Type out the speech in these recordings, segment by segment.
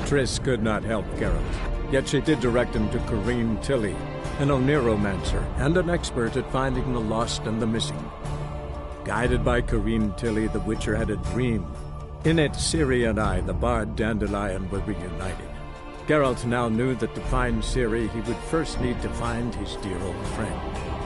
Triss could not help Geralt, yet she did direct him to Corrine Tilly, an Oniromancer and an expert at finding the lost and the missing. Guided by Corrine Tilly, the Witcher had a dream. In it, Ciri and I, the bard Dandelion, were reunited. Geralt now knew that to find Ciri, he would first need to find his dear old friend.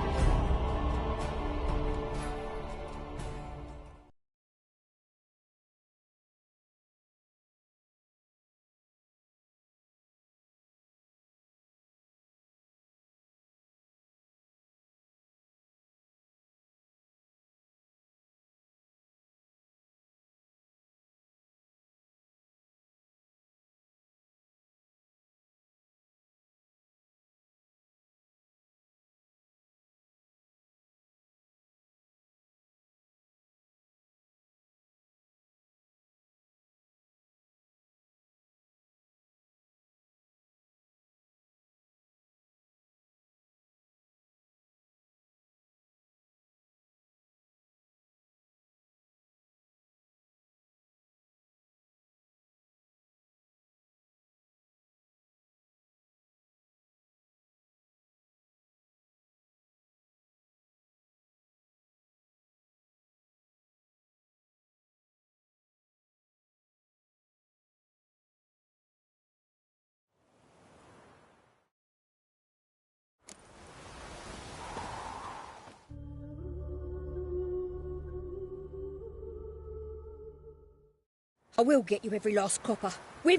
I will get you every last copper. With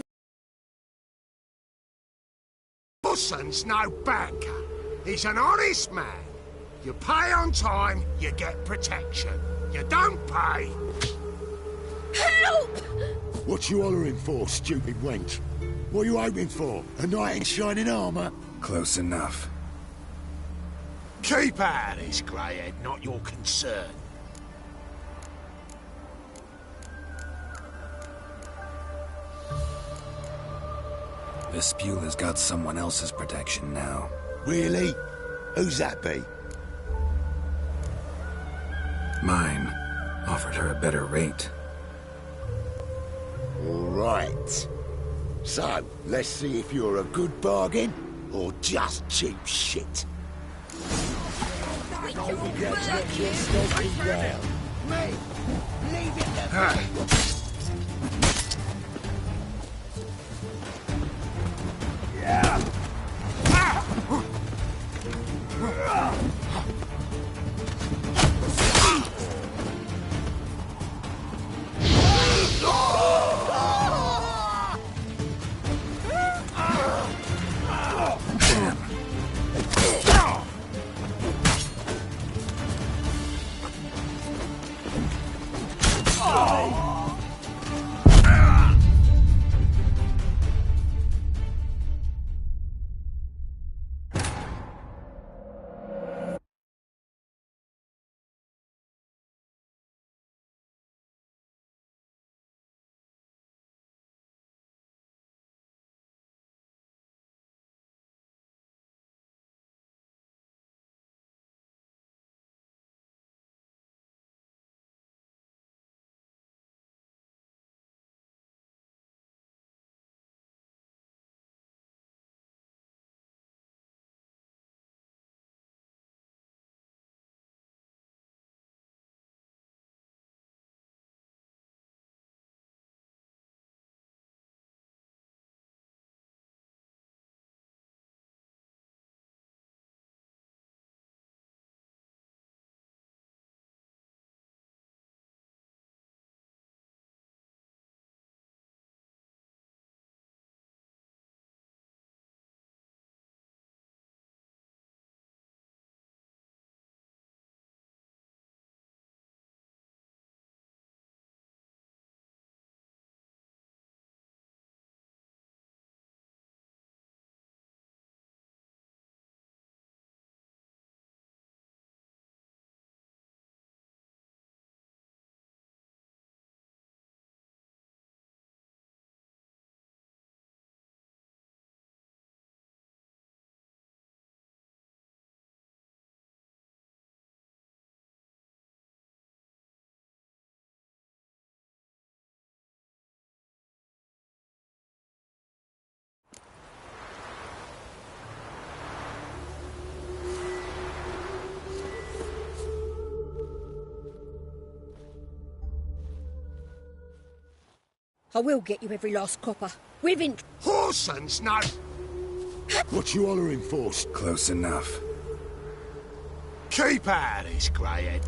Wilson's no banker. He's an honest man. You pay on time, you get protection. You don't pay... help! What you hollering for, stupid wench? What are you hoping for? A knight in shining armour? Close enough. Keep out of this, Greyhead, not your concern. Vespula's got someone else's protection now. Really? Who's that be? Mine. Offered her a better rate. All right. So, let's see if you're a good bargain, or just cheap shit. I will get you every last copper. With int... Whoreson's no... What you hollering for? Close enough. Keep out of this, Greyhead.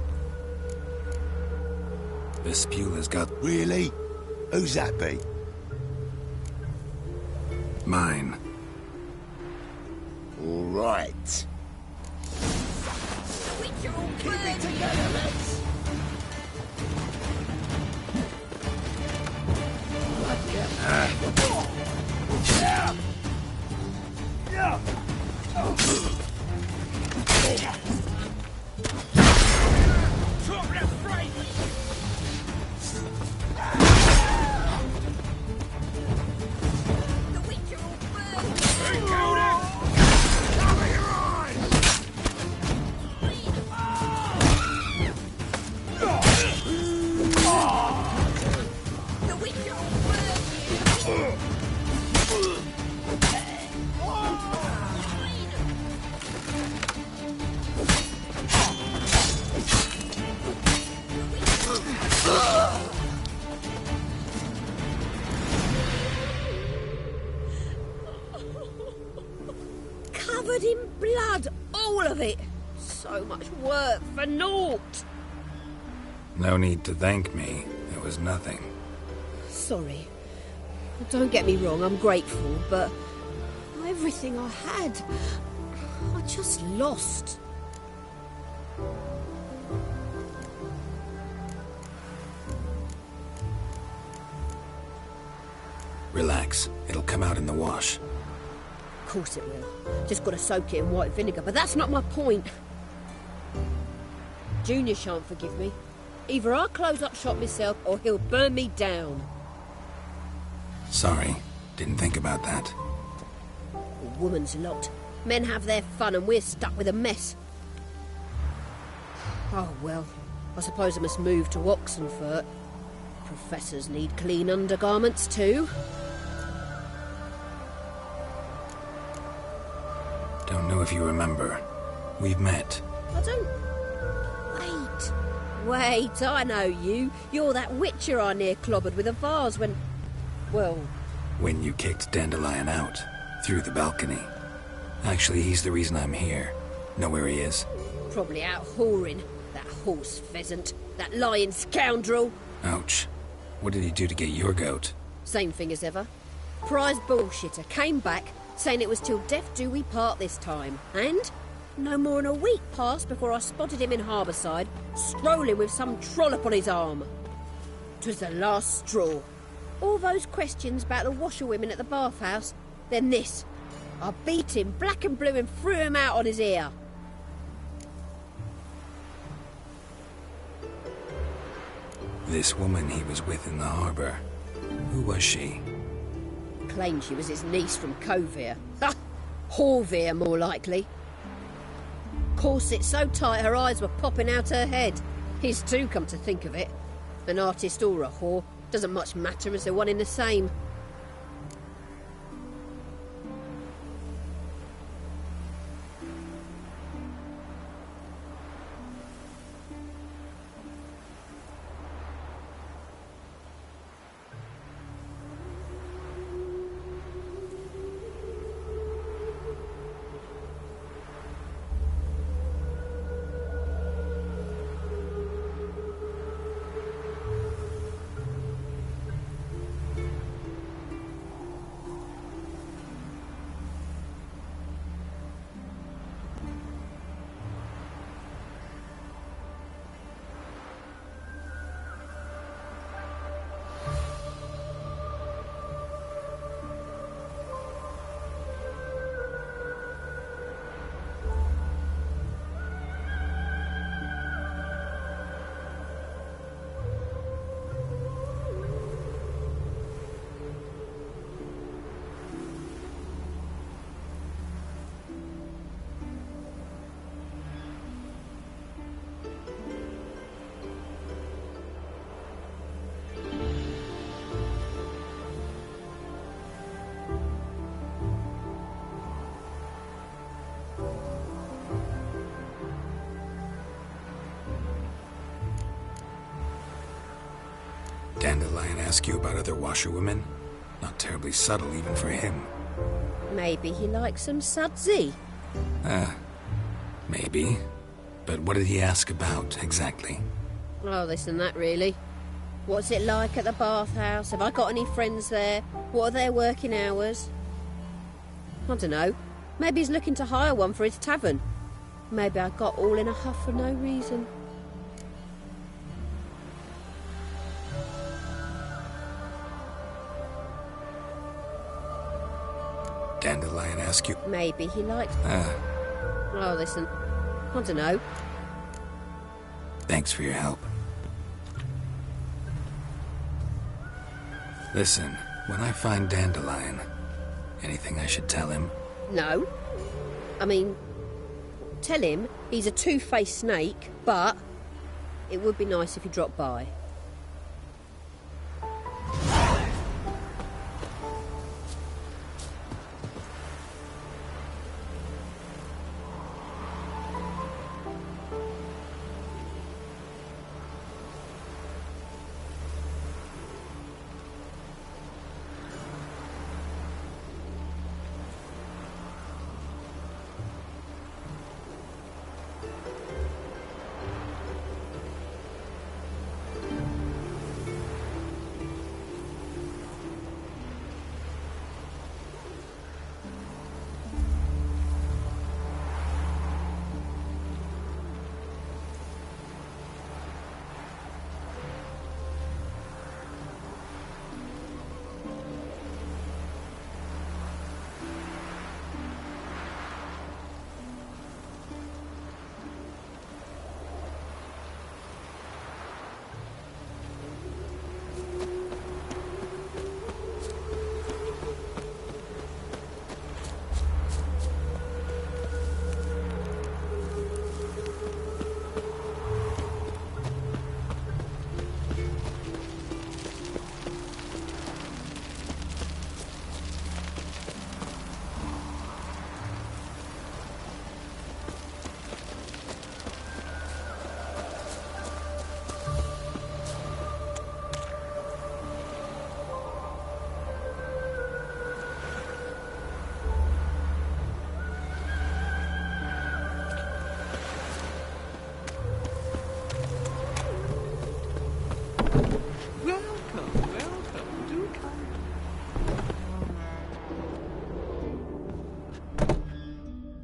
Vespula's got Really? Who's that be? mine. All right. Keep it together, lads. Covered in blood, all of it. So much work for naught. No need to thank me. It was nothing. Sorry. Don't get me wrong, I'm grateful, but everything I had, I just lost. Relax. It'll come out in the wash. Of course it will. Just gotta soak it in white vinegar, but that's not my point. Junior shan't forgive me. Either I'll close up shop myself or he'll burn me down. Sorry. Didn't think about that. A woman's lot. Men have their fun and we're stuck with a mess. Oh well, I suppose I must move to Oxenfurt. Professors need clean undergarments too. Don't know if you remember. We've met. I don't... Wait, I know you. You're that witcher I near clobbered with a vase when... Well... When you kicked Dandelion out. Through the balcony. Actually, he's the reason I'm here. Know where he is? Probably out whoring. That horse pheasant. That lying scoundrel. Ouch. What did he do to get your goat? Same thing as ever. Prize bullshitter came back, saying it was till death do we part this time. And no more than a week passed before I spotted him in Harbourside, strolling with some trollop on his arm. 'Twas the last straw. All those questions about the washerwomen at the bathhouse, then this. I beat him black and blue and threw him out on his ear. This woman he was with in the harbour. Who was she? Claimed she was his niece from Kovir. Ha! Horvir, more likely. Corset so tight her eyes were popping out her head. His too, come to think of it. An artist or a whore. Doesn't much matter as they're one in the same. Dandelion ask you about other washerwomen? Not terribly subtle even for him. Maybe he likes some sudsy. Maybe. But what did he ask about, exactly? Oh, this and that, really. What's it like at the bathhouse? Have I got any friends there? What are their working hours? I don't know. Maybe he's looking to hire one for his tavern. Maybe I got all in a huff for no reason. Dandelion ask you... Maybe he likes... Oh, listen. I don't know. Thanks for your help. Listen, when I find Dandelion, anything I should tell him? No. I mean, tell him he's a two-faced snake, but it would be nice if he dropped by.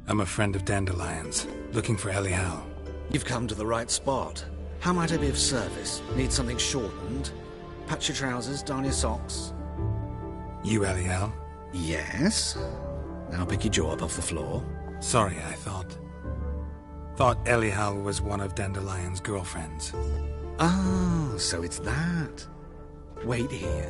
I'm a friend of Dandelion's, looking for Elial. You've come to the right spot. How might I be of service? Need something shortened? Patch your trousers, darn your socks. You Elial? Yes? Now pick your jaw up off the floor. Sorry, I thought Elial was one of Dandelion's girlfriends. Oh, so it's that. Wait here.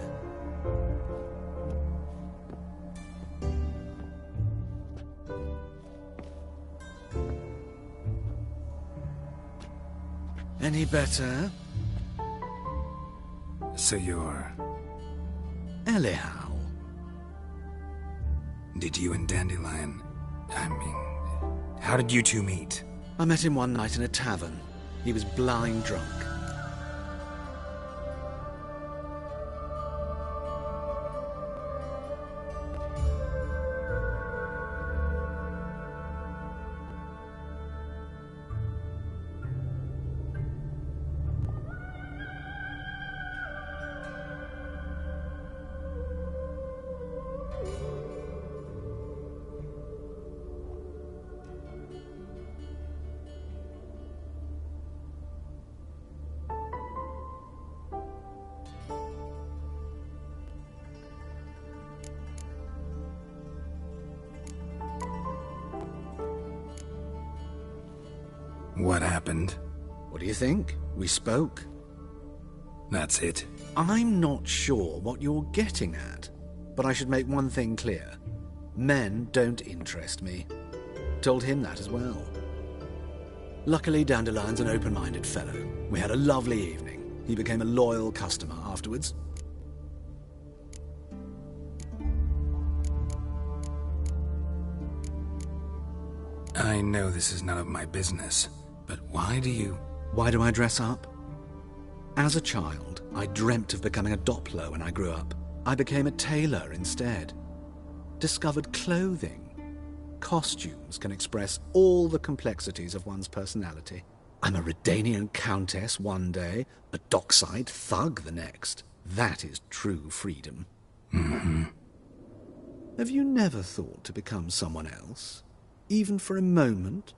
Any better? So you're... Elial. Did you and Dandelion... how did you two meet? I met him one night in a tavern. He was blind drunk. What happened? What do you think? We spoke. That's it. I'm not sure what you're getting at, but I should make one thing clear. Men don't interest me. Told him that as well. Luckily, Dandelion's an open-minded fellow. We had a lovely evening. He became a loyal customer afterwards. I know this is none of my business, but why do you... Why do I dress up? As a child, I dreamt of becoming a Doppler when I grew up. I became a tailor instead. Discovered clothing. Costumes can express all the complexities of one's personality. I'm a Redanian countess one day, a dockside thug the next. That is true freedom. Mm-hmm. Have you never thought to become someone else? Even for a moment?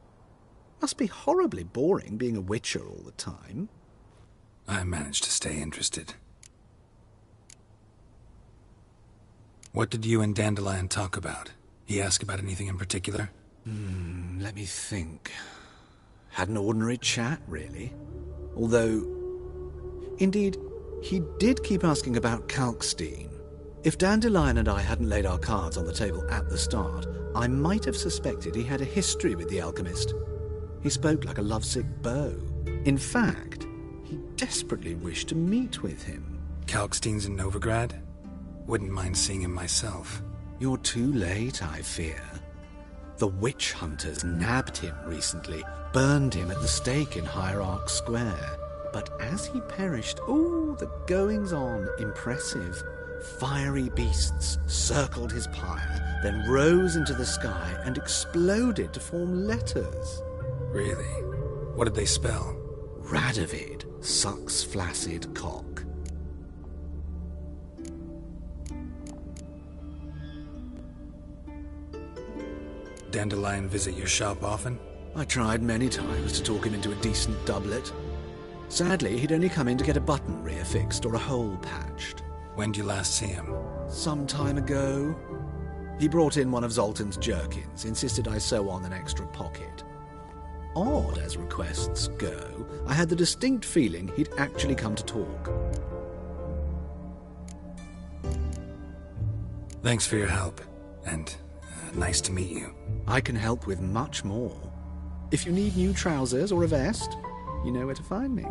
Must be horribly boring being a witcher all the time. I managed to stay interested. What did you and Dandelion talk about? He ask about anything in particular? Let me think. Had an ordinary chat, really. Although, indeed, he did keep asking about Kalkstein. If Dandelion and I hadn't laid our cards on the table at the start, I might have suspected he had a history with the alchemist. He spoke like a lovesick beau. In fact, he desperately wished to meet with him. Kalkstein's in Novigrad? Wouldn't mind seeing him myself. You're too late, I fear. The witch hunters nabbed him recently, burned him at the stake in Hierarch Square. But as he perished, the goings-on, impressive. Fiery beasts circled his pyre, then rose into the sky and exploded to form letters. Really? What did they spell? Radovid sucks flaccid cock. Dandelion visit your shop often? I tried many times to talk him into a decent doublet. Sadly, he'd only come in to get a button reaffixed or a hole patched. When did you last see him? Some time ago. He brought in one of Zoltan's jerkins, insisted I sew on an extra pocket. Odd as requests go, I had the distinct feeling he'd actually come to talk. Thanks for your help, and nice to meet you. I can help with much more. If you need new trousers or a vest, you know where to find me.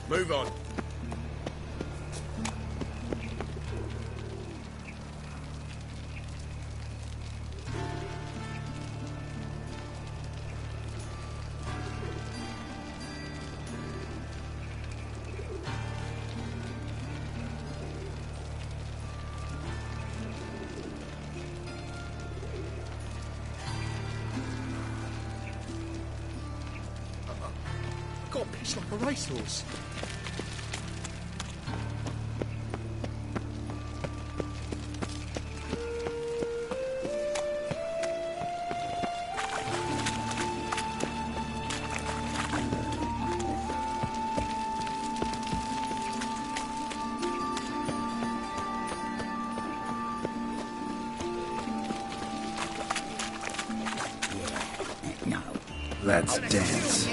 Move on. Got a pitch like a racehorse. Let's dance.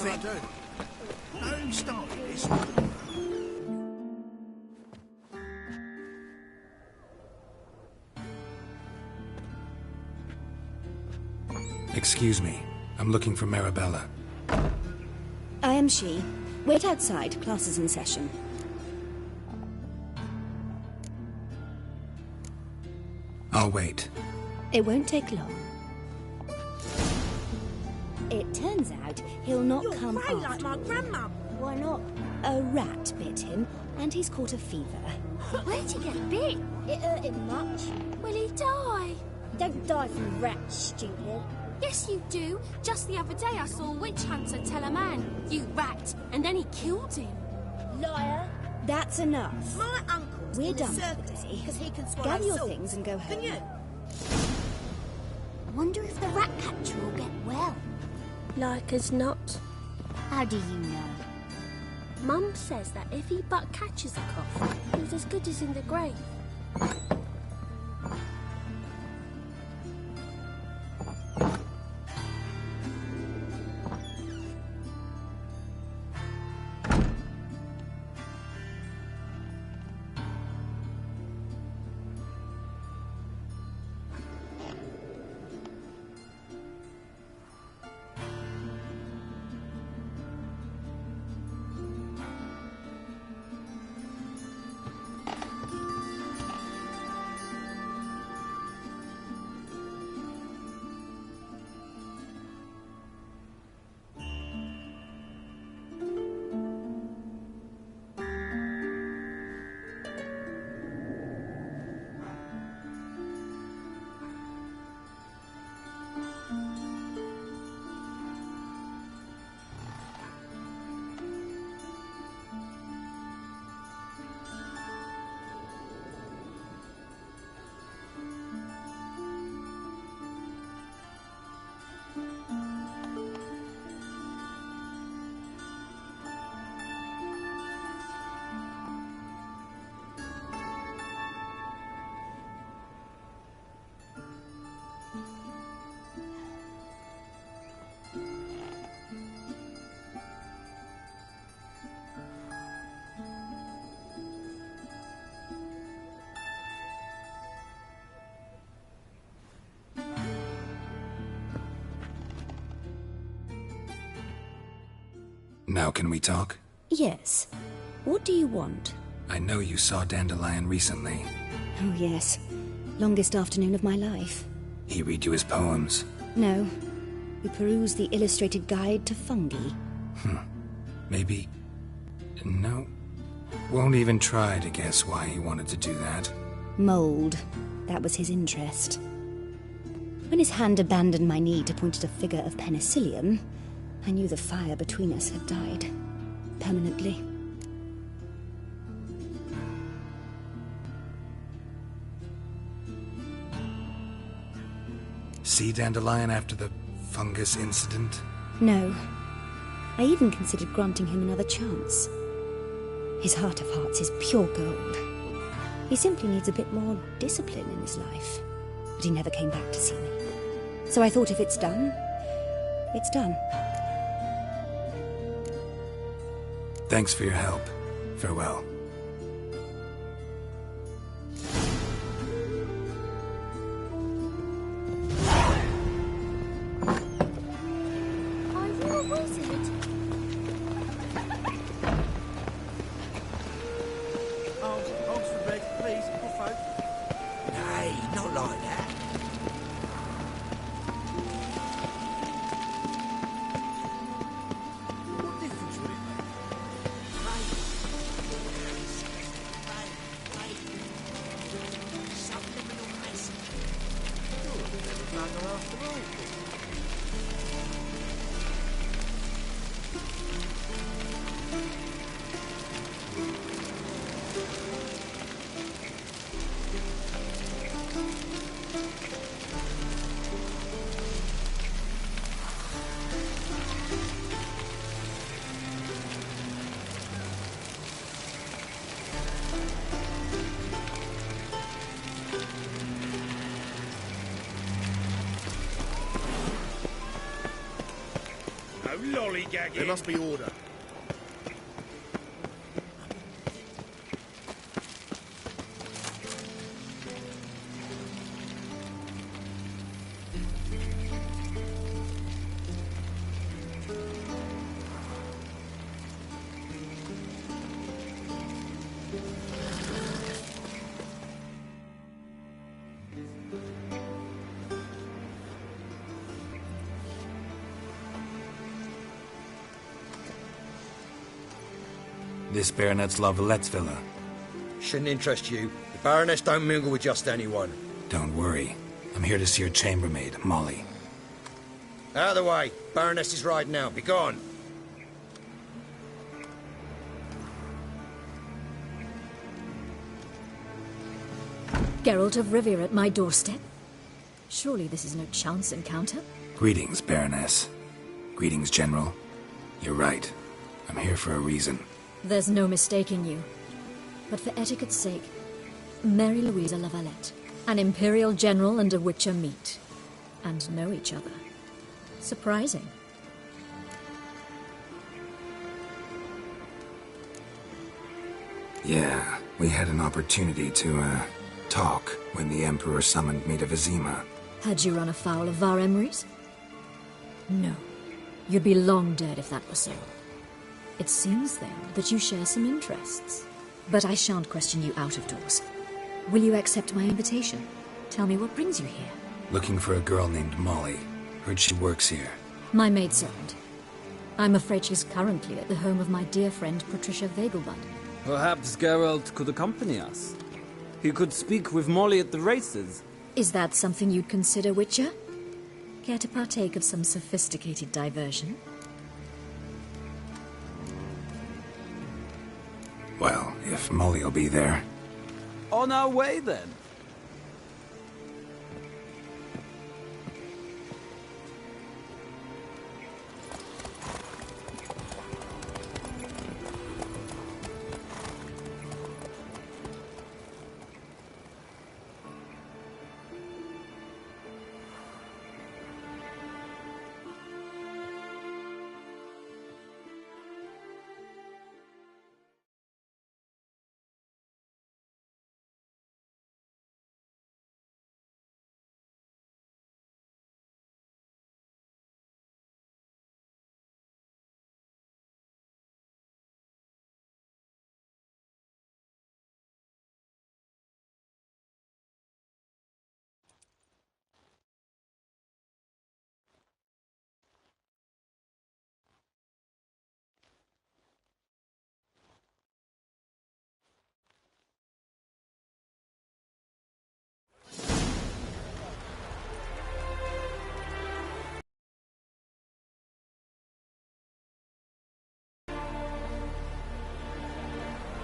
it. Who started this? Excuse me. I'm looking for Marabella. I am she. Wait outside. Class is in session. I'll wait. It won't take long. It turns out he'll not come after like my grandma. Why not? A rat bit him, and he's caught a fever. Where'd he get bit? It hurt him much. Will he die? Don't die from rats, stupid. Yes, you do. Just the other day I saw a witch hunter tell a man, "You rat," and then he killed him. Liar. That's enough. My uncle's We're in done the for the circus day. because he can swallow Gather your salt. things and go home. Can you? Wonder if the rat catcher will get well. Like as not. How do you know? Mum says that if he but catches a cough, he's as good as in the grave. Now can we talk? Yes. What do you want? I know you saw Dandelion recently. Oh, yes. Longest afternoon of my life. He read you his poems. No. We perused the illustrated guide to fungi. Maybe... No. Won't even try to guess why he wanted to do that. Mold. That was his interest. When his hand abandoned my knee to point at a figure of penicillium, I knew the fire between us had died. Permanently. See Dandelion after the fungus incident? No. I even considered granting him another chance. His heart of hearts is pure gold. He simply needs a bit more discipline in his life. But he never came back to see me. So I thought if it's done, it's done. Thanks for your help. Farewell. Are you a wizard? Oxford Red, please, poor folk. Nay, not like that. What difference would it make? Subliminal message. You're a bit of a bugger after all. lollygagging? There must be order. This Baronet's La Vallette's villa. Shouldn't interest you. The Baroness don't mingle with just anyone. Don't worry. I'm here to see her chambermaid, Molly. Out of the way. Baroness is riding out. Be gone. Geralt of Rivia at my doorstep? Surely this is no chance encounter? Greetings, Baroness. Greetings, General. You're right. I'm here for a reason. There's no mistaking you. But for etiquette's sake, Mary Louisa La Valette, an Imperial General and a Witcher meet, and know each other. Surprising. Yeah, we had an opportunity to, talk when the Emperor summoned me to Vizima. Had you run afoul of Var Emrys? No. You'd be long dead if that were so. It seems, then, that you share some interests. But I shan't question you out of doors. Will you accept my invitation? Tell me what brings you here. Looking for a girl named Molly. Heard she works here. My maidservant. I'm afraid she's currently at the home of my dear friend Patricia Vegelbud. Perhaps Geralt could accompany us. He could speak with Molly at the races. Is that something you'd consider, Witcher? Care to partake of some sophisticated diversion? Well, if Molly'll be there. On our way, then.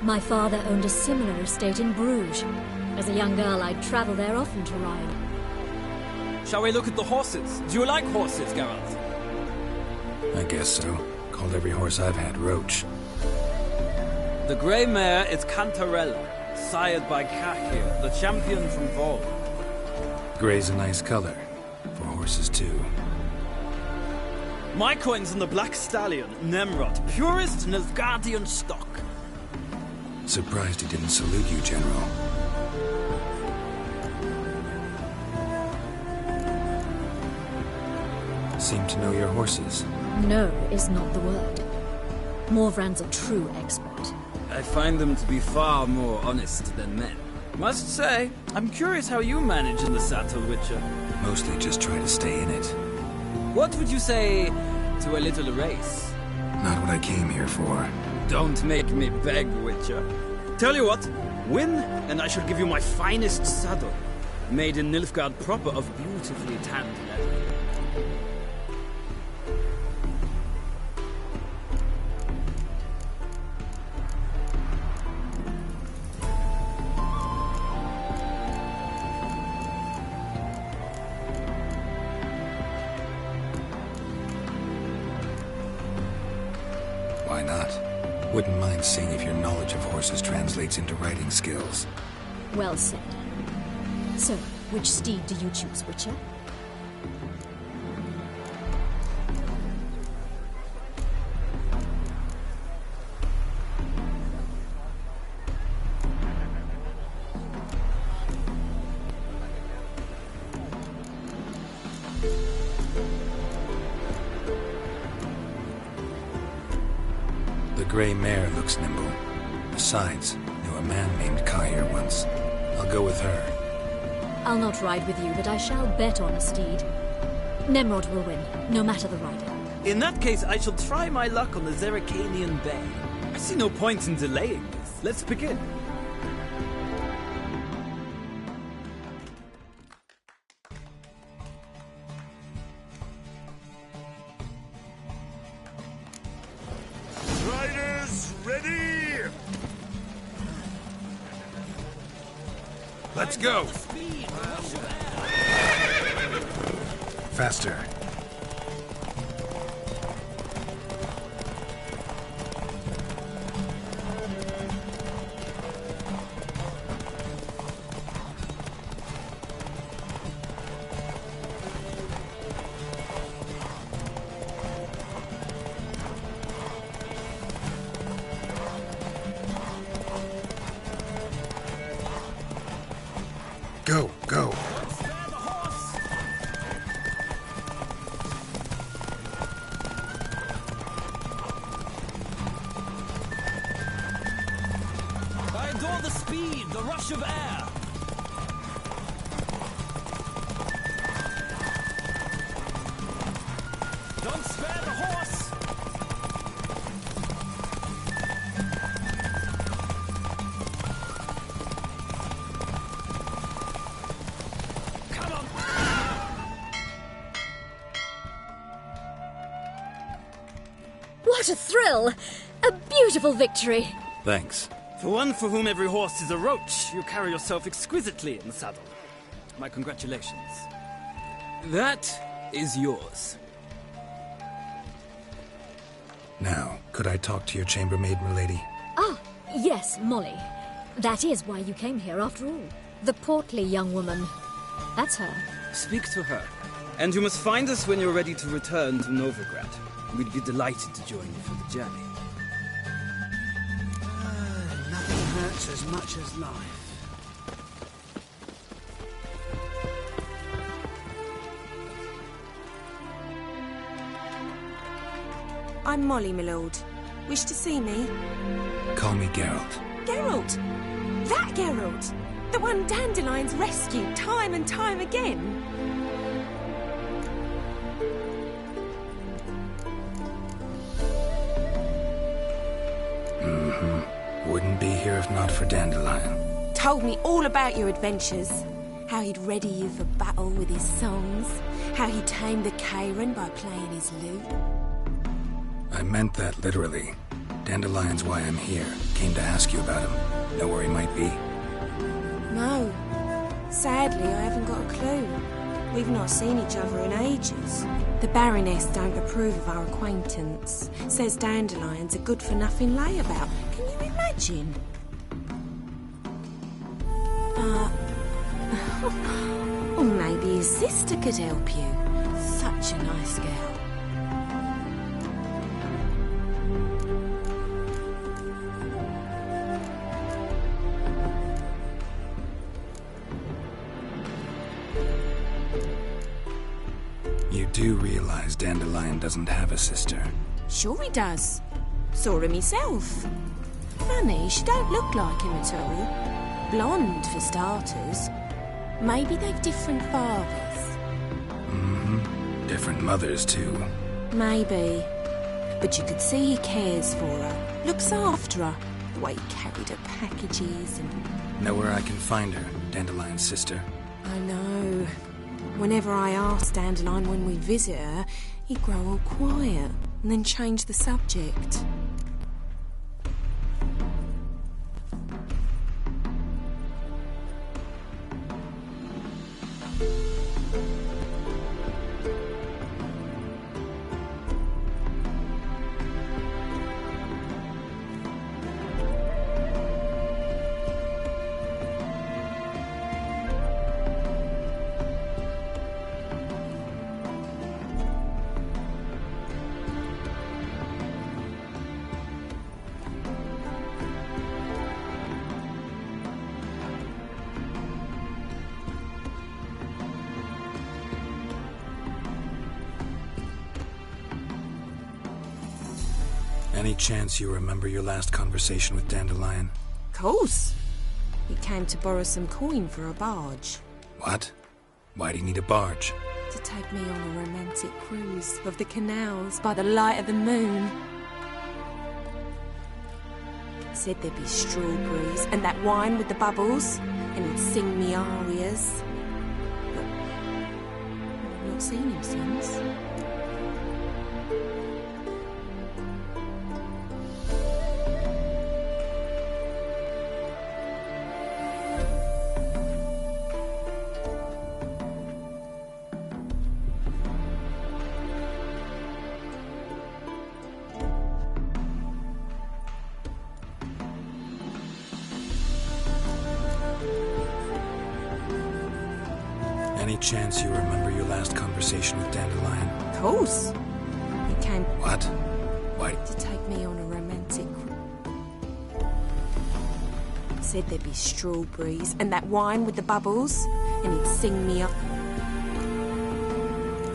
My father owned a similar estate in Bruges. As a young girl, I'd travel there often to ride. Shall we look at the horses? Do you like horses, Geralt? I guess so. Called every horse I've had Roach. The grey mare is Cantarella, sired by Kakir, the champion from Vol. Grey's a nice color. For horses, too. My coin's on the Black Stallion, Nemrod, purest Nilfgaardian stock. Surprised he didn't salute you, General. Seem to know your horses. No is not the word. Morvran's a true expert. I find them to be far more honest than men. Must say, I'm curious how you manage in the saddle, Witcher. Mostly just try to stay in it. What would you say to a little race? Not what I came here for. Don't make me beg, Witcher. Tell you what, win, and I shall give you my finest saddle. Made in Nilfgaard proper of beautifully tanned leather. Why not? Wouldn't mind seeing if your knowledge of horses translates into riding skills. Well said. So, which steed do you choose, Witcher? gray mare looks nimble. Besides, knew a man named Kai here once. I'll go with her. I'll not ride with you, but I shall bet on a steed. Nemrod will win, no matter the rider. In that case, I shall try my luck on the Zeracanian Bay. I see no point in delaying this. Let's begin. Riders, ready! Let's go! Faster. Go, go. I adore the speed, the rush of air. Don't spare the horse. Come on. What a thrill! A beautiful victory! Thanks. For one for whom every horse is a roach, you carry yourself exquisitely in the saddle. My congratulations. That is yours. Now, could I talk to your chambermaid, milady? Ah, yes, Molly. That is why you came here after all. The portly young woman. That's her. Speak to her. And you must find us when you're ready to return to Novigrad. We'd be delighted to join you for the journey. Nothing hurts as much as life. I'm Molly, my lord. Wish to see me? Call me Geralt. Geralt! That Geralt! The one Dandelion's rescued time and time again! Wouldn't be here if not for Dandelion. Told me all about your adventures. How he'd ready you for battle with his songs. How he tamed the Kairan by playing his lute. I meant that literally. Dandelion's why I'm here. Came to ask you about him. Know where he might be? No. Sadly, I haven't got a clue. We've not seen each other in ages. The Baroness don't approve of our acquaintance. Says Dandelion's a good-for-nothing layabout. Can you imagine? Or maybe his sister could help you. Such a nice girl. You do realize Dandelion doesn't have a sister? Sure he does. Saw him myself. Funny, she don't look like him at all. Blonde, for starters. Maybe they've different fathers. Different mothers, too. Maybe. But you could see he cares for her. Looks after her. The way he carried her packages and... Know where I can find her, Dandelion's sister? I know. Whenever I ask Dandelion when we visit her, he'd grow all quiet and then change the subject. Any chance you remember your last conversation with Dandelion? Course. He came to borrow some coin for a barge. What? Why do you need a barge? To take me on a romantic cruise of the canals by the light of the moon. Said there'd be strawberries and that wine with the bubbles, and he'd sing me arias. But I've not seen him since. Any chance you remember your last conversation with Dandelion? Course. He came... What? Why? To take me on a romantic... Said there'd be strawberries and that wine with the bubbles, and he'd sing me up...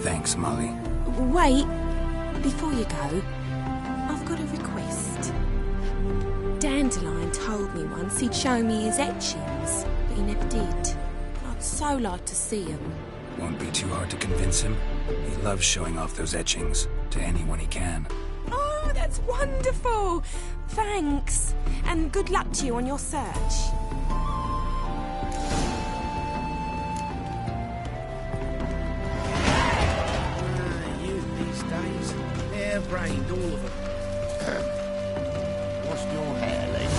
Thanks, Molly. Wait. Before you go, I've got a request. Dandelion told me once he'd show me his etchings, but he never did. I'd so like to see him. Won't be too hard to convince him. He loves showing off those etchings to anyone he can. Oh, that's wonderful! Thanks, and good luck to you on your search. You these days, hair-brained, all of them. What's your hair, lady?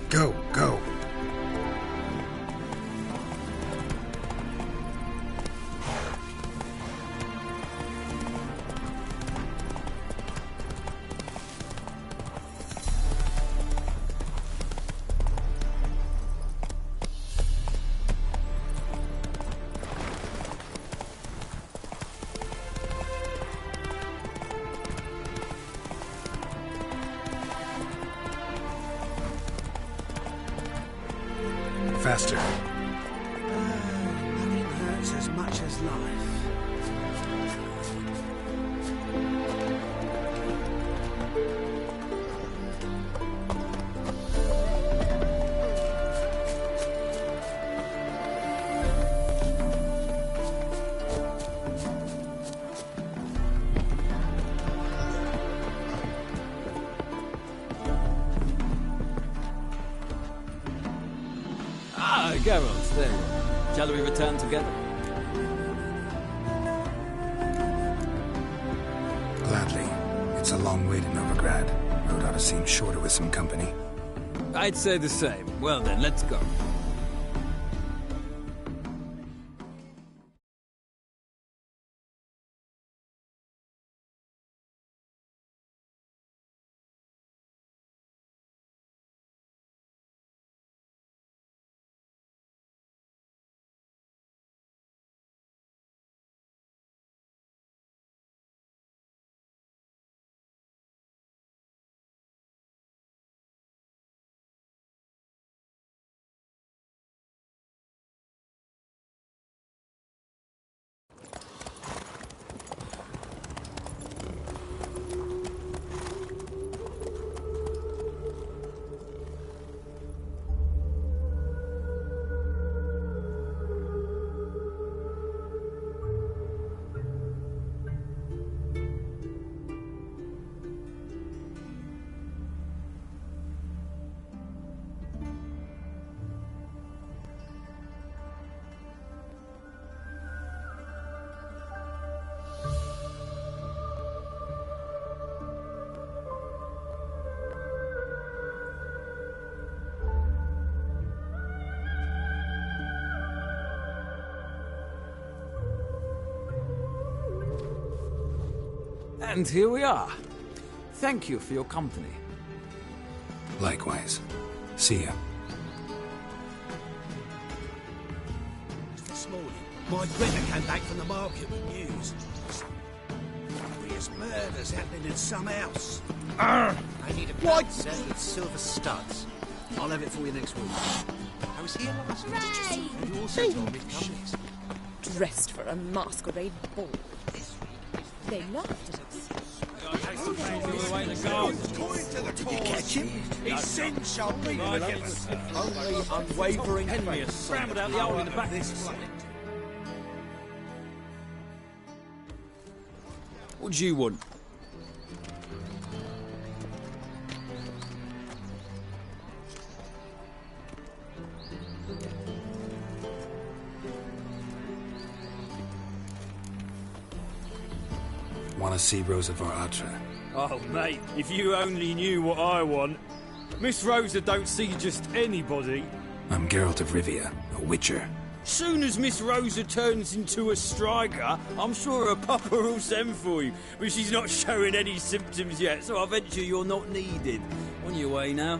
Go, go. Faster. Nothing hurts as much as life. Ah, Geralt, there you are. Shall we return together? Gladly. It's a long way to Novigrad. Road ought to seem shorter with some company. I'd say the same. Well then, let's go. And here we are. Thank you for your company. Likewise. See ya. This morning, my brother came back from the market with news. Serious murders happening in some house. I need a belt set with silver studs. I'll have it for you next week. I was here last week. Hooray! You also told me to come this. Dressed for a masquerade ball. They laughed at us. Did you catch him? His sin shall be forgiven. Only unwavering envious. Scrambled out the hole in the back. What do you want? Want to see Rosa var Atra? Oh, mate, if you only knew what I want. Miss Rosa don't see just anybody. I'm Geralt of Rivia, a witcher. Soon as Miss Rosa turns into a striker, I'm sure her papa will send for you. But she's not showing any symptoms yet, so I venture you're not needed. On your way now.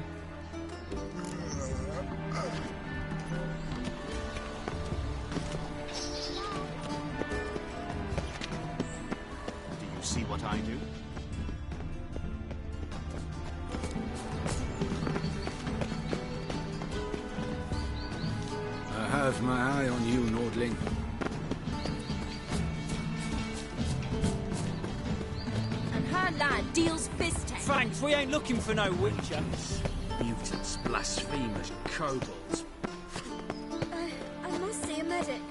Do you see what I do? I have my eye on you, Nordling. And her lad deals fist tech. Thanks, we ain't looking for no witcher. Mutants, blasphemers, kobolds. I must see a medic.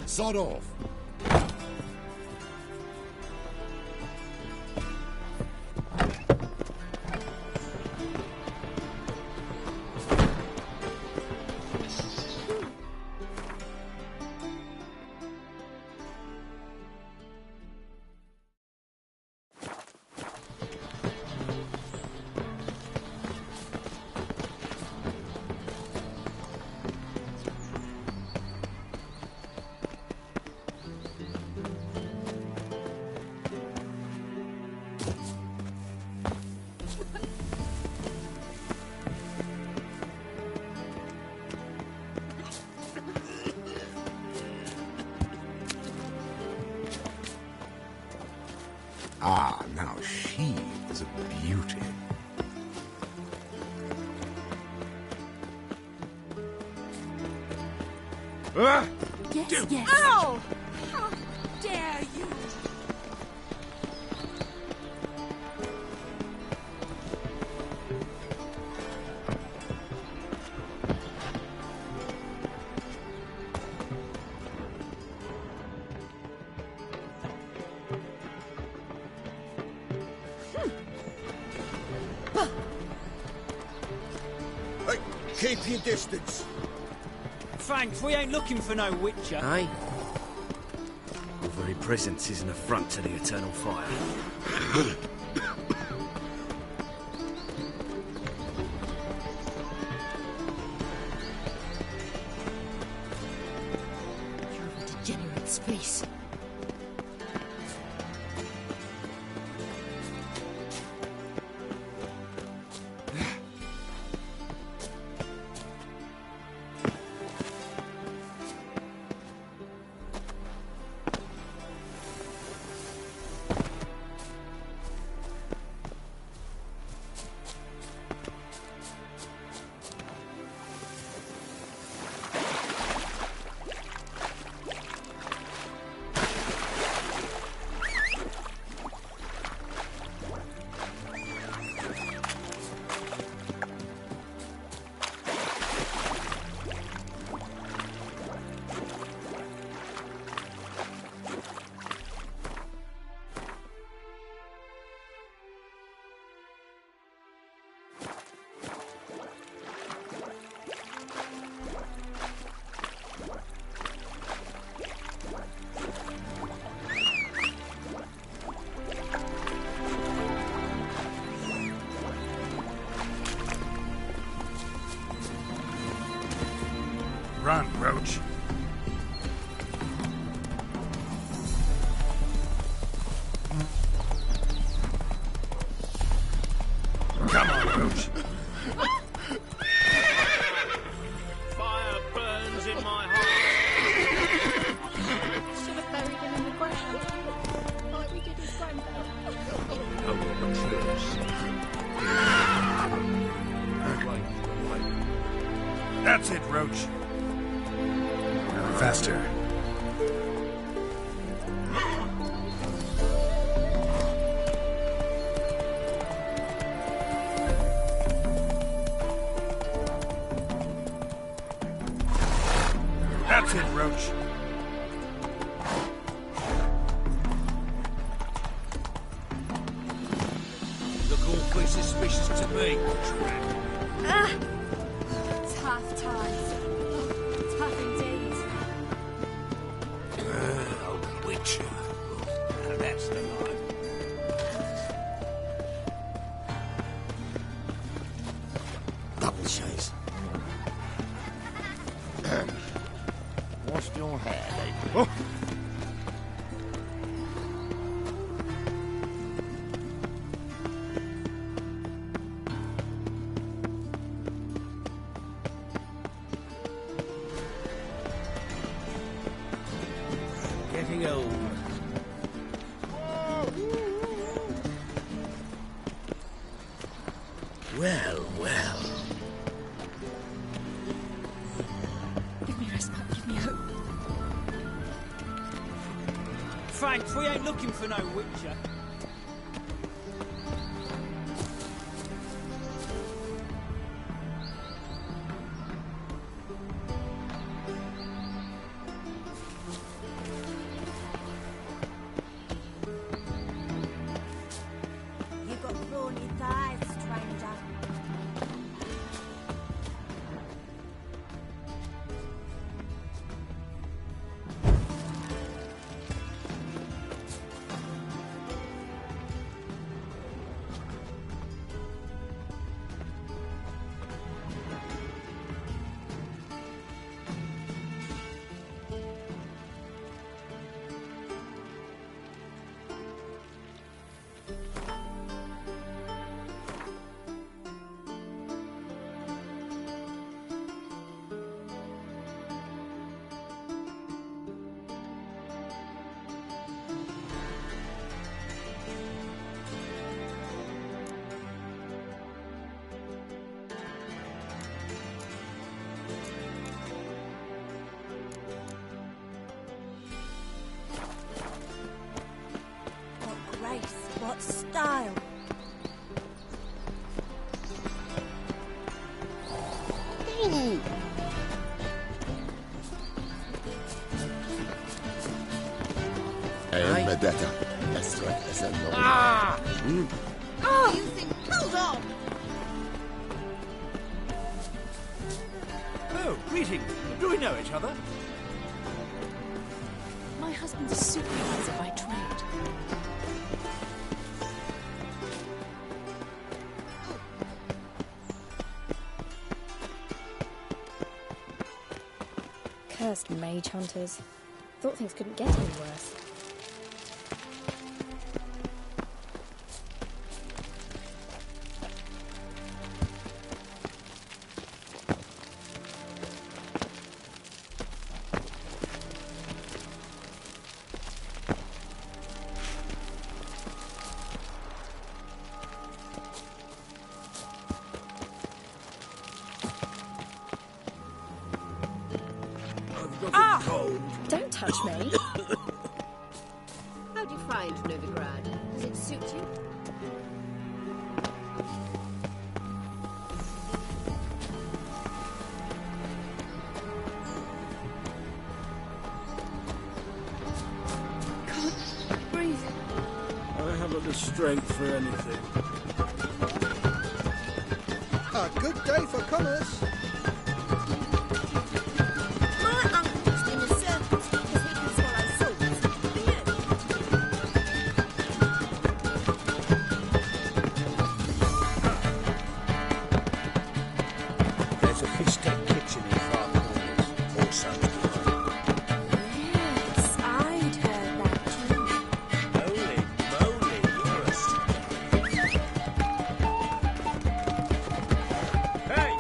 Sod off. Ah, now she is a beauty. Yes, yes. Ow! How dare you! Hey, keep your distance. Thanks, we ain't looking for no witcher. Aye? Your very presence is an affront to the eternal fire. Degenerate space. Faster. That's it, Roach. Look awfully suspicious to me, Trap. Tough times. Tough indeed. A witcher. Now that's the line. Double chase. Washed your hair lately? Oh. Getting old. Well, well. Give me rest, Mum. Give me hope. Thanks, we ain't looking for no witcher. You got brawny thighs, stranger. What grace, what style. Vendetta. That's right, that's a long. Ah! Oh, you think, hold on! Oh, greetings. Do we know each other? My husband's a supervisor by trade. Cursed mage hunters. Thought things couldn't get any worse. Don't touch me. How do you find Novigrad? Does it suit you? Can't breathe. I haven't the strength for anything. A good day for commerce. My uncle's been a servant because he can swallow swords. And you? There's a fish-tank kitchen in far corners. All sons behind. Yes, I'd heard that too. Holy moly, you're a star. Hey!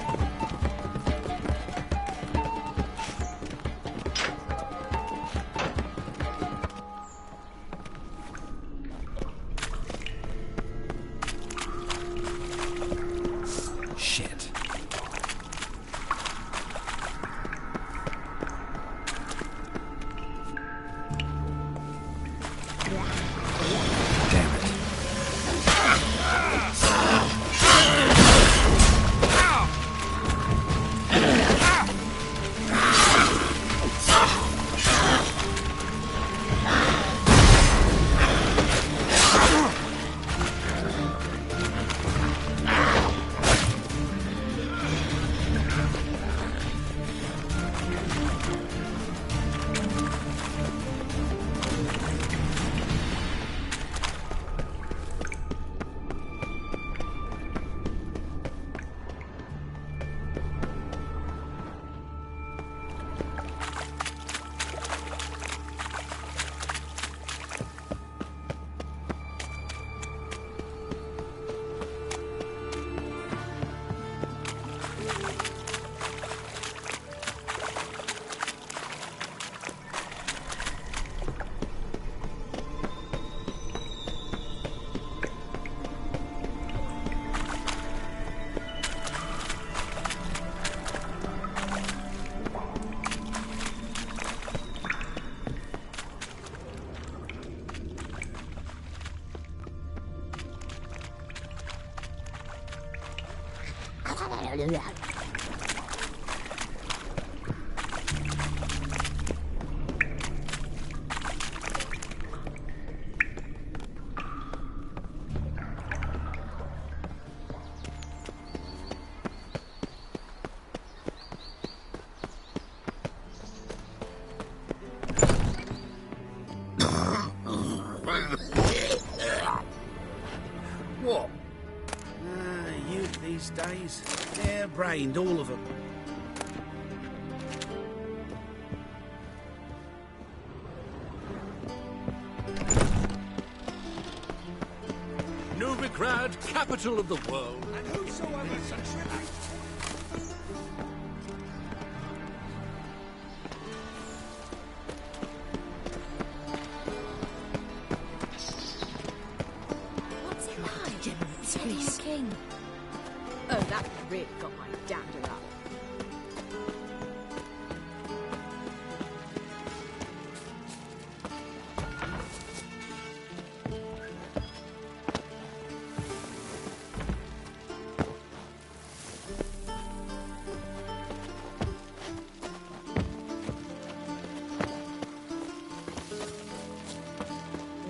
What? Youth these days. Hair-brained, all of them. Novigrad, capital of the world. And whosoever such relate. What's it like? General King. Oh, that really got my dander up.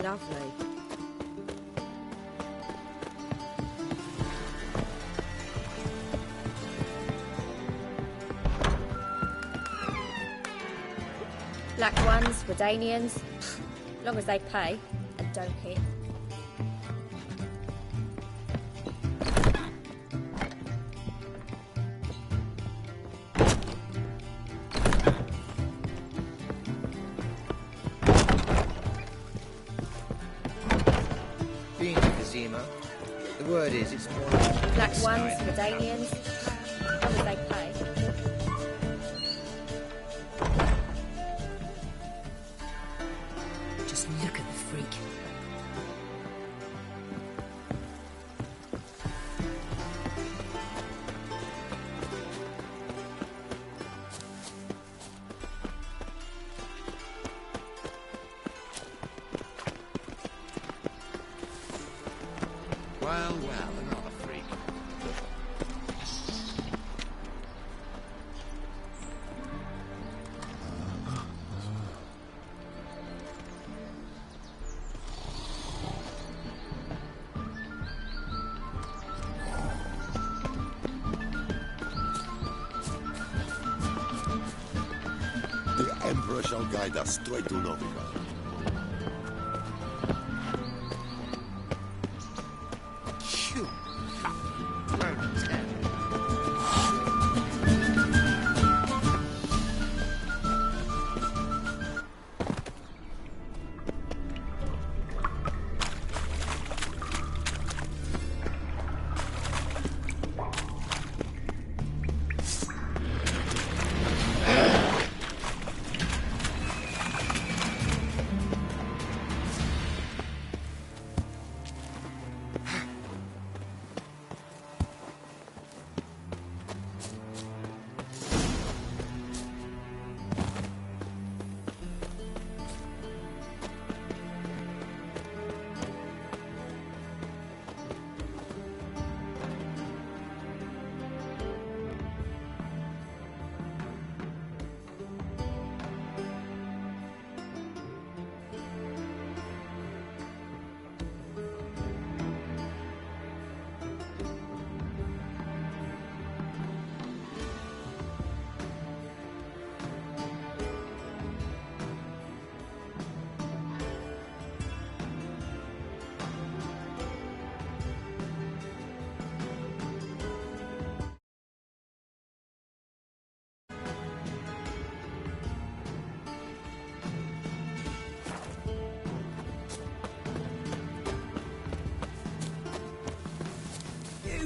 Lovely. Black ones, Redanians, long as they pay and don't hit. Being Kazima, the word is it's more like Black ones, Redanians, long as they pay. Just look at the freak. Well, another freak. The Emperor shall guide us straight to Novigrad.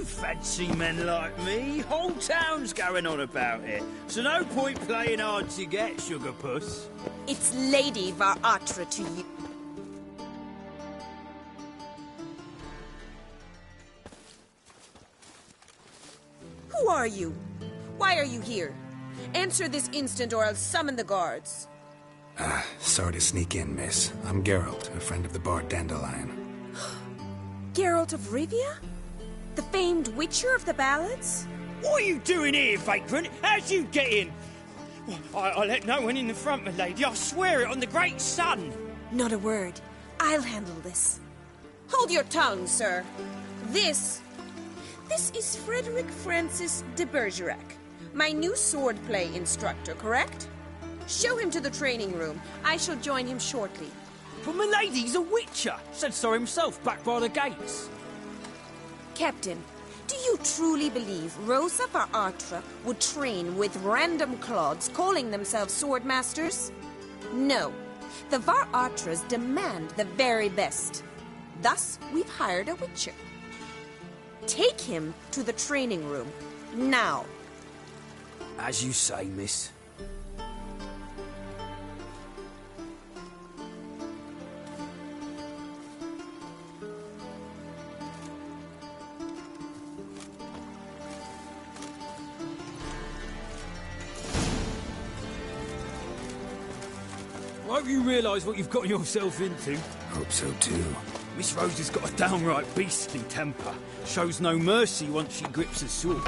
Fancy men like me. Whole town's going on about it. So no point playing hard to get, sugar puss. It's Lady Var-Atra to you. Who are you? Why are you here? Answer this instant or I'll summon the guards. Sorry to sneak in, miss. I'm Geralt, a friend of the bard Dandelion. Geralt of Rivia? The famed witcher of the ballads? What are you doing here, vagrant? How'd you get in? I let no one in the front, my lady. I swear it on the great sun. Not a word. I'll handle this. Hold your tongue, sir. This is Frederick Francis de Bergerac, my new swordplay instructor, correct? Show him to the training room. I shall join him shortly. But my lady's a witcher. Said so himself back by the gates. Captain, do you truly believe Rosa Varatra would train with random clods calling themselves swordmasters? No. The Varatras demand the very best. Thus, we've hired a witcher. Take him to the training room, now. As you say, miss. Hope you realise what you've got yourself into. Hope so too. Miss Rose has got a downright beastly temper. Shows no mercy once she grips a sword.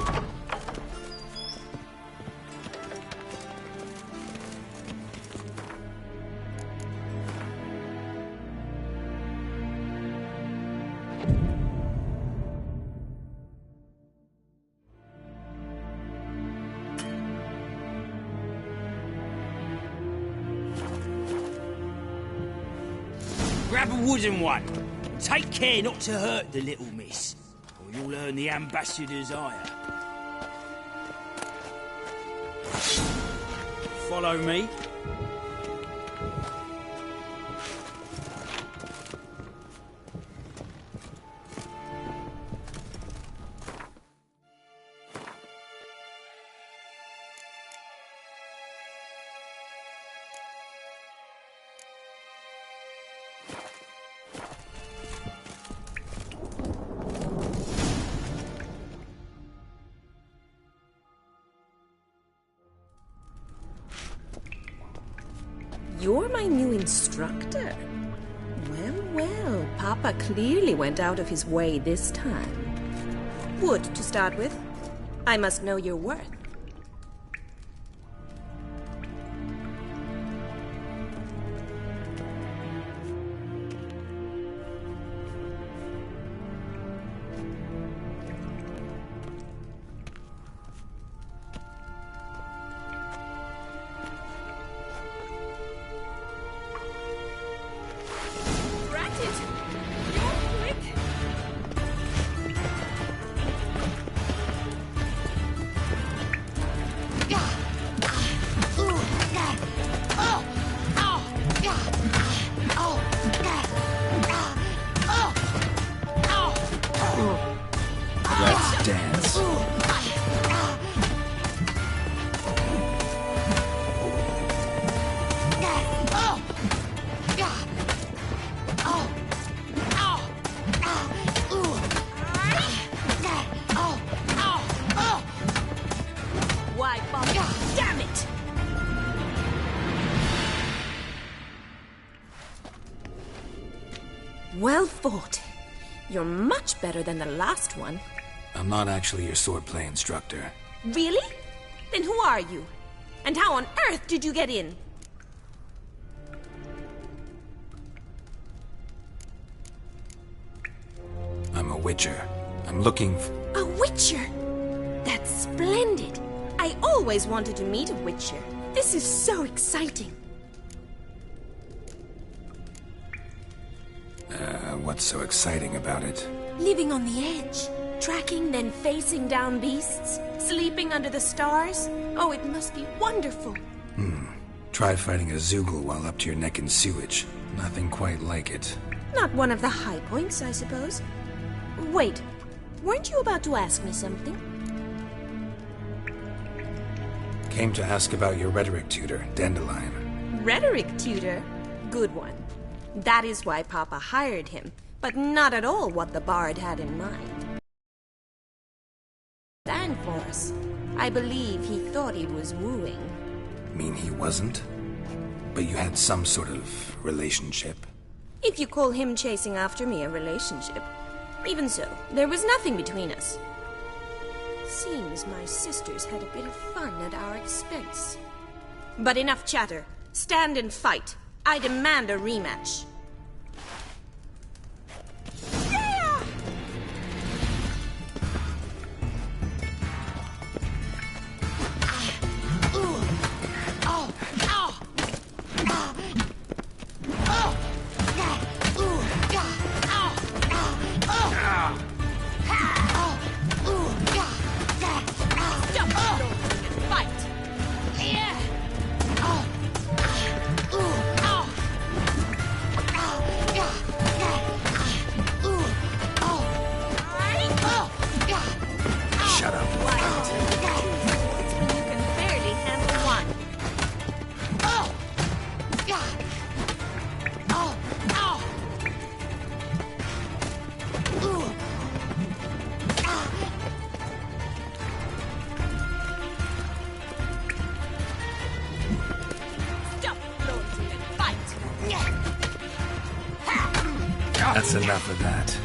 Grab a wooden one. Take care not to hurt the little miss, or you'll earn the ambassador's ire. Follow me. You're my new instructor? Well, well, Papa clearly went out of his way this time. Wood, to start with. I must know your worth. Let's dance. Why, Bob? Damn it! Well fought. You're much better than the last one. I'm not actually your swordplay instructor. Really? Then who are you? And how on earth did you get in? I'm a witcher. I'm looking for... A witcher? That's splendid. I always wanted to meet a witcher. This is so exciting. What's so exciting about it? Living on the edge. Tracking, then facing down beasts. Sleeping under the stars. Oh, it must be wonderful. Try fighting a Zoogle while up to your neck in sewage. Nothing quite like it. Not one of the high points, I suppose. Wait, weren't you about to ask me something? Came to ask about your rhetoric tutor, Dandelion. Rhetoric tutor? Good one. That is why Papa hired him, but not at all what the bard had in mind. Stand for us. I believe he thought he was wooing. Mean he wasn't? But you had some sort of relationship? If you call him chasing after me a relationship. Even so, there was nothing between us. Seems my sisters had a bit of fun at our expense. But enough chatter. Stand and fight. I demand a rematch. That's enough of that.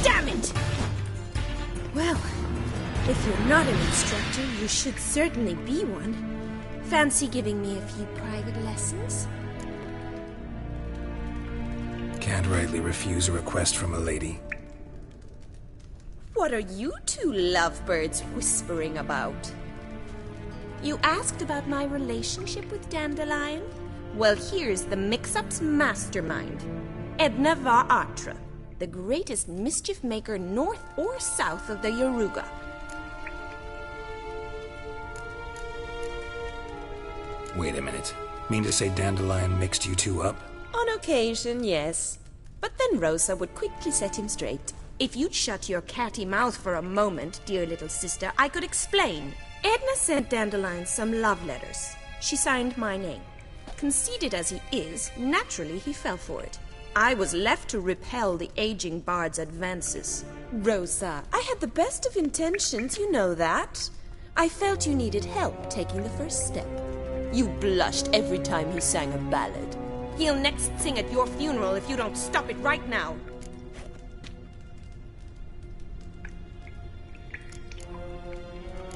Damn it! Well, if you're not an instructor, you should certainly be one. Fancy giving me a few private lessons? Can't rightly refuse a request from a lady. What are you two lovebirds whispering about? You asked about my relationship with Dandelion? Well, here's the mix-up's mastermind. Edna var Atra, the greatest mischief maker north or south of the Yaruga. Wait a minute. Mean to say Dandelion mixed you two up? On occasion, yes. But then Rosa would quickly set him straight. If you'd shut your catty mouth for a moment, dear little sister, I could explain. Edna sent Dandelion some love letters. She signed my name. Conceited as he is, naturally he fell for it. I was left to repel the aging bard's advances. Rosa, I had the best of intentions, you know that. I felt you needed help taking the first step. You blushed every time he sang a ballad. He'll next sing at your funeral if you don't stop it right now.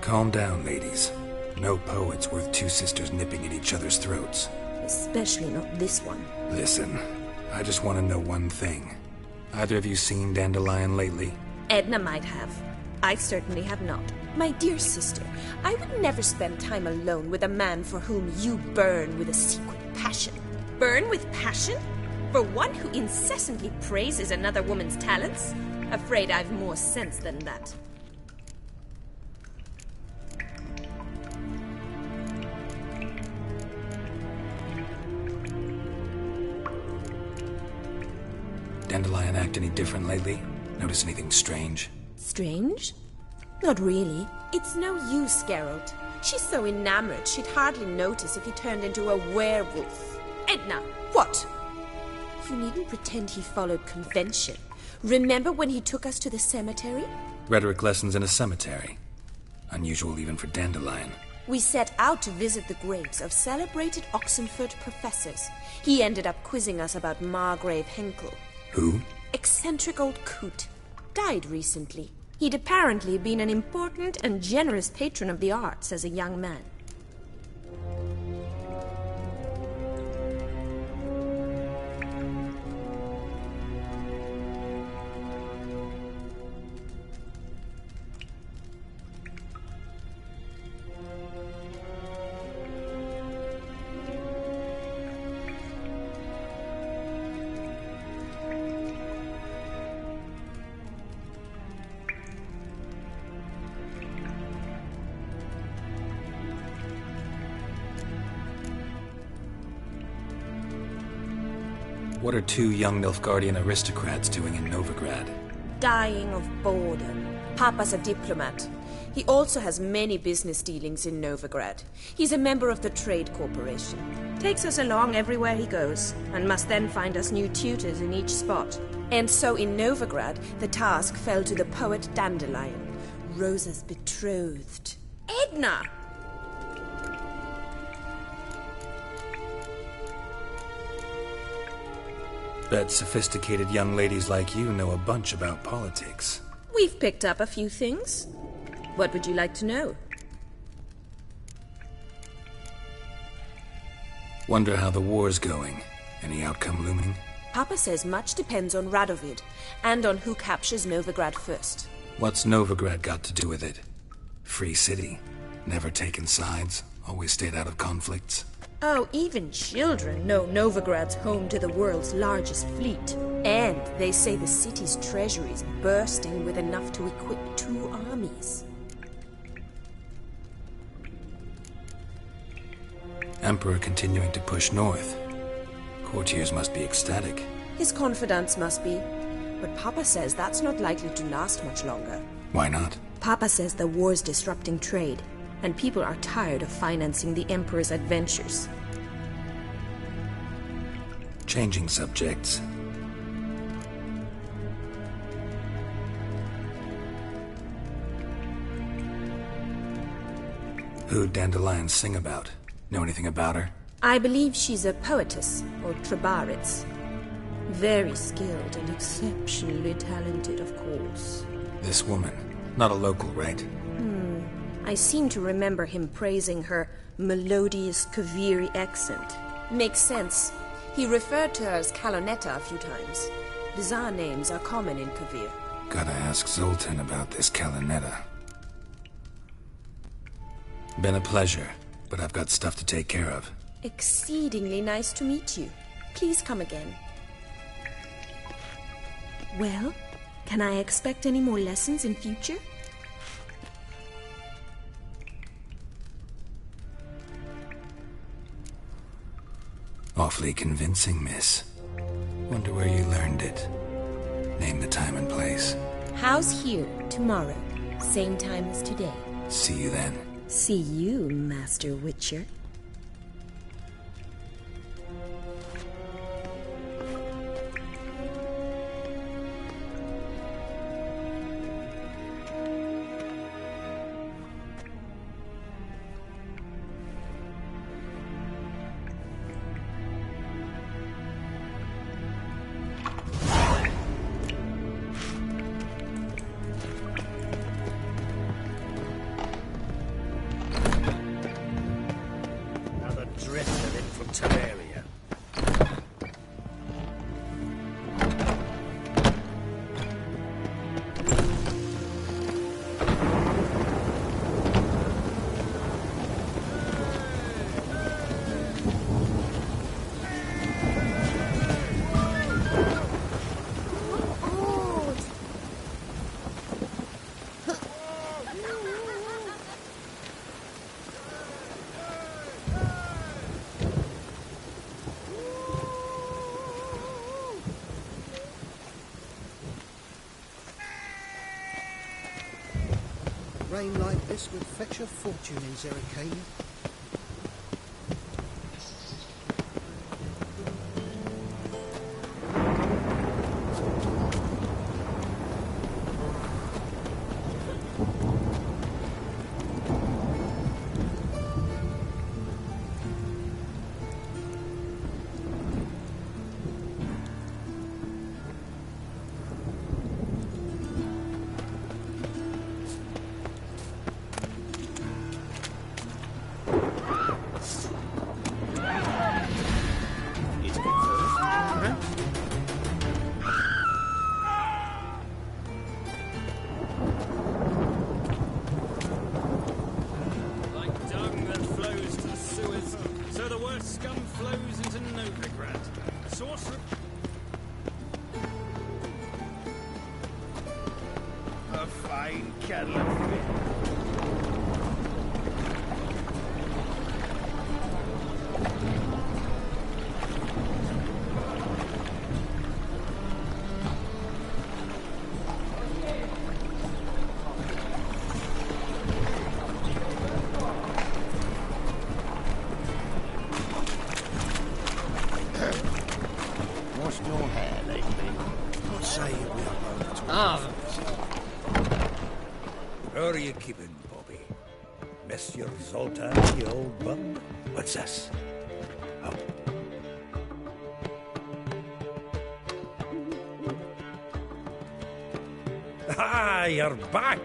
Calm down, ladies. No poet's worth two sisters nipping at each other's throats. Especially not this one. Listen, I just want to know one thing. Either of you seen Dandelion lately? Edna might have. I certainly have not. My dear sister, I would never spend time alone with a man for whom you burn with a secret passion. Burn with passion? For one who incessantly praises another woman's talents? Afraid I've more sense than that. Dandelion act any different lately? Notice anything strange? Strange? Not really. It's no use, Geralt. She's so enamored she'd hardly notice if he turned into a werewolf. Edna, what? You needn't pretend he followed convention. Remember when he took us to the cemetery? Rhetoric lessons in a cemetery. Unusual even for Dandelion. We set out to visit the graves of celebrated Oxenford professors. He ended up quizzing us about Margrave Henkel. Who? Eccentric old coot. Died recently. He'd apparently been an important and generous patron of the arts as a young man. What are two young Nilfgaardian aristocrats doing in Novigrad? Dying of boredom. Papa's a diplomat. He also has many business dealings in Novigrad. He's a member of the Trade Corporation. Takes us along everywhere he goes, and must then find us new tutors in each spot. And so in Novigrad, the task fell to the poet Dandelion, Rosa's betrothed. Edna! Bet sophisticated young ladies like you know a bunch about politics. We've picked up a few things. What would you like to know? Wonder how the war's going. Any outcome looming? Papa says much depends on Radovid, and on who captures Novigrad first. What's Novigrad got to do with it? Free city. Never taken sides. Always stayed out of conflicts. Oh, even children know Novigrad's home to the world's largest fleet. And they say the city's treasury is bursting with enough to equip 2 armies. Emperor continuing to push north. Courtiers must be ecstatic. His confidants must be. But Papa says that's not likely to last much longer. Why not? Papa says the war's disrupting trade, and people are tired of financing the Emperor's adventures. Changing subjects. Who'd Dandelion sing about? Know anything about her? I believe she's a poetess, or Trebaritz. Very skilled and exceptionally talented, of course. This woman. Not a local, right? I seem to remember him praising her melodious Kaviri accent. Makes sense. He referred to her as Kalonetta a few times. Bizarre names are common in Kavir. Gotta ask Zoltan about this Kalonetta. Been a pleasure, but I've got stuff to take care of. Exceedingly nice to meet you. Please come again. Well, can I expect any more lessons in future? Awfully convincing, miss. Wonder where you learned it. Name the time and place. House here, tomorrow. Same time as today. See you then. See you, Master Witcher. Rain like this would fetch a fortune in Zerrikania. Where are you keeping, Bobby? Monsieur Zoltan, you old bum? What's this? Oh. Ah, you're back.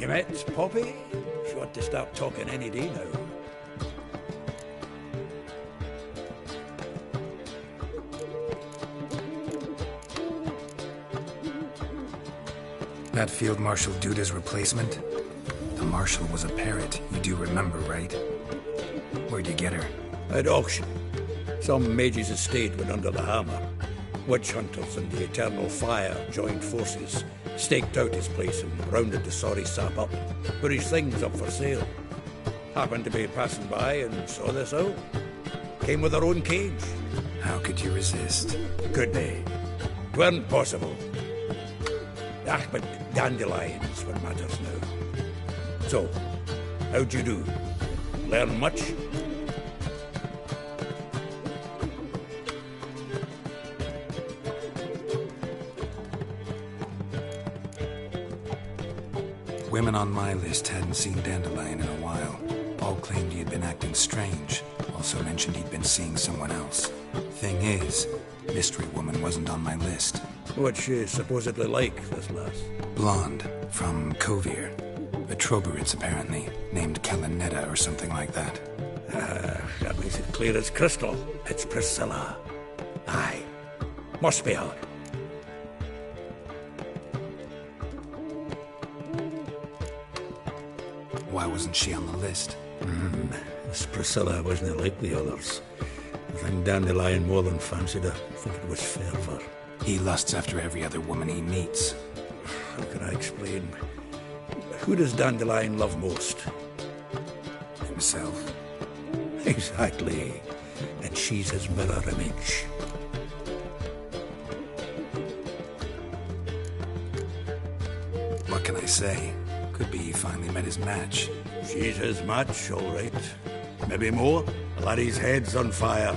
You met Poppy? She ought to start talking any day now. That Field Marshal Duda's replacement? The Marshal was a parrot, you do remember, right? Where'd you get her? At auction. Some mage's estate went under the hammer. Witch hunters and the Eternal Fire joined forces, staked out his place and rounded the sorry sap up, put his things up for sale. Happened to be passing by and saw this out. Came with her own cage. How could you resist? Could be. 'Tweren't possible. Ah, but dandelions what matters now. So, how'd you do? Learn much? Women on my list hadn't seen Dandelion in a while. All claimed he had been acting strange. Also mentioned he'd been seeing someone else. Thing is, Mystery Woman wasn't on my list. What's she supposedly like, this lass? Blonde, from Kovir. A Troberids, apparently, named Kalanetta or something like that. That makes it clear as crystal. It's Priscilla. Aye. Must be her. Why wasn't she on the list? This Priscilla wasn't like the others. I think Dandelion more than fancied her. I think it was fervour. He lusts after every other woman he meets. How can I explain? Who does Dandelion love most? Himself. Exactly. And she's his mirror image. What can I say? Could be he finally met his match. She's his match, all right. Maybe more. Laddie's head's on fire.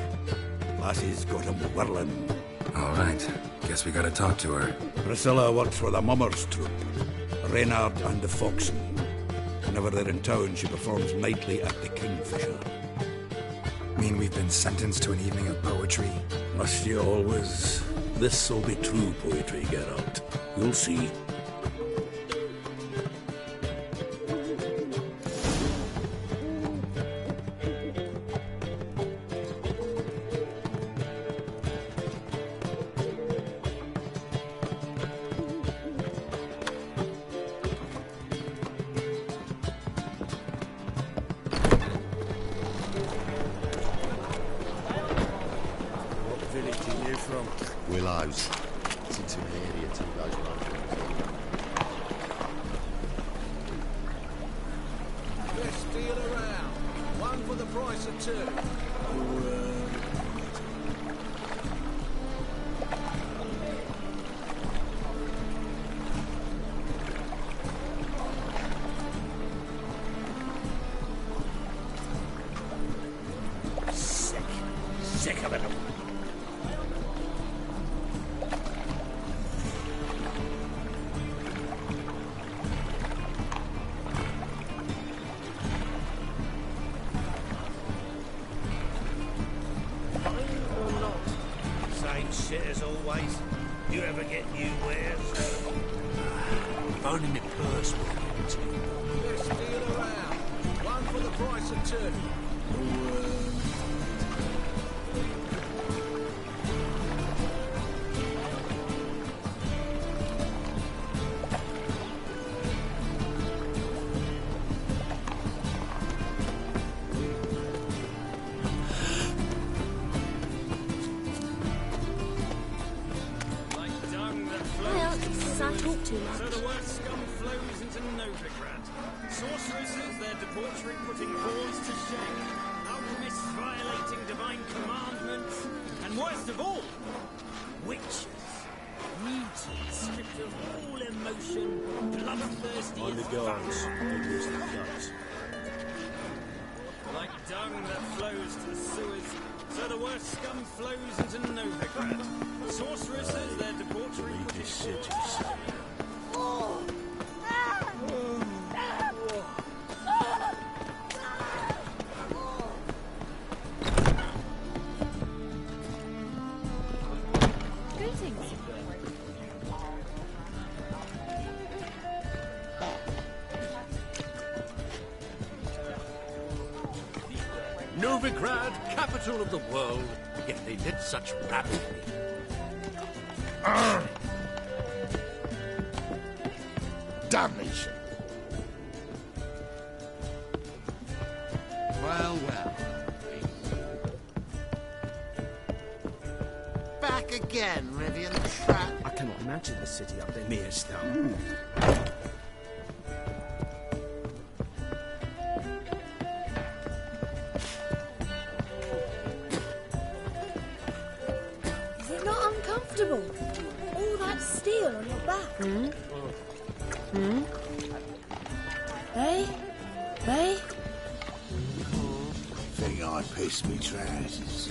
Lassie's got him whirling. All right. Guess we gotta talk to her. Priscilla works for the Mummers troupe. Reynard and the Foxen. Whenever they're in town, she performs nightly at the Kingfisher. Mean we've been sentenced to an evening of poetry? Must you always? This'll be true poetry, Geralt. You'll see. Willows. It's into an area till those Best deal around. One for the price of two. Sick of it. Shit as always. You ever get new wares? Only my purse will give it to you. Best deal around. One for the price of two. Talk too much. So the worst scum flows into Novigrad. Sorceresses, their debauchery putting whores to shame. Alchemists violating divine commandments. And worst of all, witches. Muties, stripped of all emotion, bloodthirsty On the guards. Don't use the guns. like dung that flows to the sewers. So the worst scum flows into Novigrad. Sorceresses, their debauchery putting whores to shame. Novigrad, capital of the world, yet they lit such rapidly. Damnation. Well, well. Back again, Rivian Trap. I cannot imagine the city up there near Stone. Is it not uncomfortable? All that steel on your back. Hey? Think I pissed me trousers.